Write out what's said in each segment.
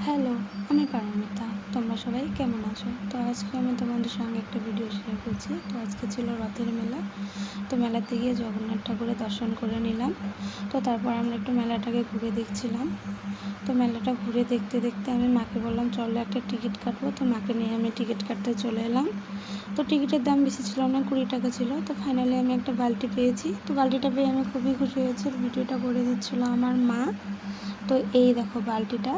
Hello, আমি পারমিতা। তোমরা সবাই কেমন আছো? তো আজকে আমি তোমাদের সঙ্গে একটা ভিডিও শেয়ার করছি। তো আজকে ছিল রথের মেলা। তো মেলাতে গিয়ে জগন্নাথ ঠাকুরের দর্শন করে নিলাম। তো তারপর আমরা একটু মেলাটাকে ঘুরে দেখছিলাম। তো মেলাটা ঘুরে দেখতে দেখতে আমি মাকে বললাম চলো একটা টিকিট কাটবো। তো মাকে নিয়ে আমি টিকিট কাটতে চলে এলাম। তো টিকিটের দাম বেশি ছিল না, 20 টাকা ছিল। তো ফাইনালি আমি একটা বালতি পেয়েছি। তো বালতিটা পেয়ে আমি খুবই খুশি হয়েছি। ভিডিওটা করে দিচ্ছিলো আমার মা। তো এই দেখো বালতিটা।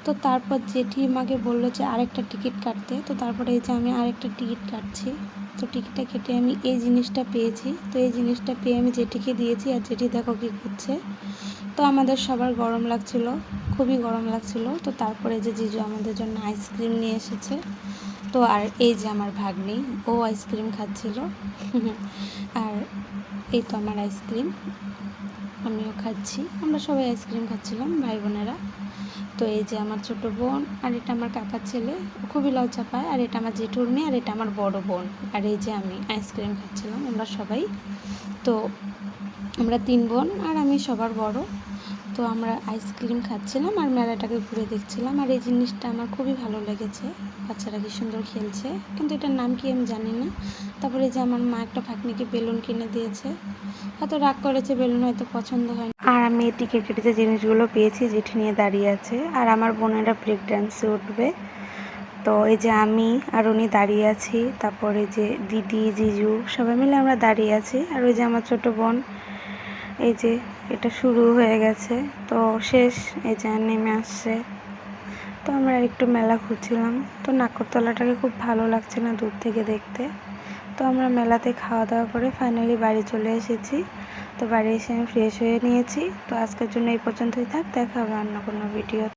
তো তারপর জেঠি আমাকে বললো যে আরেকটা টিকিট কাটতে। তো তারপরে এই যে আমি আরেকটা টিকিট কাটছি। তো টিকিটটা কেটে আমি এই জিনিসটা পেয়েছি। তো এই জিনিসটা পেয়ে আমি জেঠিকে দিয়েছি, আর জেঠি দেখো কী করছে। তো আমাদের সবার গরম লাগছিলো, খুবই গরম লাগছিলো। তো তারপরে যে জিজু আমাদের জন্য আইসক্রিম নিয়ে এসেছে। তো আর এই যে আমার ভাগ্নি, ও আইসক্রিম খাচ্ছিল। আর এই তো আমার আইসক্রিম, আমিও খাচ্ছি। আমরা সবাই আইসক্রিম খাচ্ছিলাম ভাই বোনেরা। তো এই যে আমার ছোট বোন, আর এটা আমার কাকার ছেলে, খুবই লজ্জা পায়। আর এটা আমার জেঠুর মেয়ে, আর এটা আমার বড় বোন। আর এই যে আমি আইসক্রিম খাচ্ছিলাম আমরা সবাই। তো আমরা 3 বোন, আর আমি সবার বড়। তো আমরা আইসক্রিম খাচ্ছিলাম আর মেলাটাকে ঘুরে দেখছিলাম। আর এই জিনিসটা আমার খুবই ভালো লেগেছে, বাচ্চারা কি সুন্দর খেলছে, কিন্তু এটার নাম কি আমি জানি না। তারপরে যে আমার মা একটা ভাগ্নিকে বেলুন কিনে দিয়েছে, হয়তো রাগ করেছে, বেলুন হয়তো পছন্দ হয় না। আর আমি এই টিকিট কেটে যে জিনিসগুলো পেয়েছি জেঠি নিয়ে দাঁড়িয়ে আছে। আর আমার বোনেরা ব্রেক ডান্সে উঠবে। তো এই যে আমি আর উনি দাঁড়িয়ে আছি। তারপরে যে দিদি জিজু সবাই মিলে আমরা দাঁড়িয়ে আছি। আর ওই যে আমার ছোট বোন, এই যে এটা শুরু হয়ে গেছে, তো শেষ, এই যে নেমে আসছে। তো আমরা একটু মেলা ঘুরছিলাম। তো নাগরতলাটাকে খুব ভালো লাগছে না দূর থেকে দেখতে। তো আমরা মেলাতে খাওয়া দাওয়া করে ফাইনালি বাড়ি চলে এসেছি। তো বাড়ি এসে আমি ফ্রেশ হয়ে নিয়েছি। তো আজকের জন্য এই পর্যন্তই থাক, দেখা হবে অন্য কোনো ভিডিও।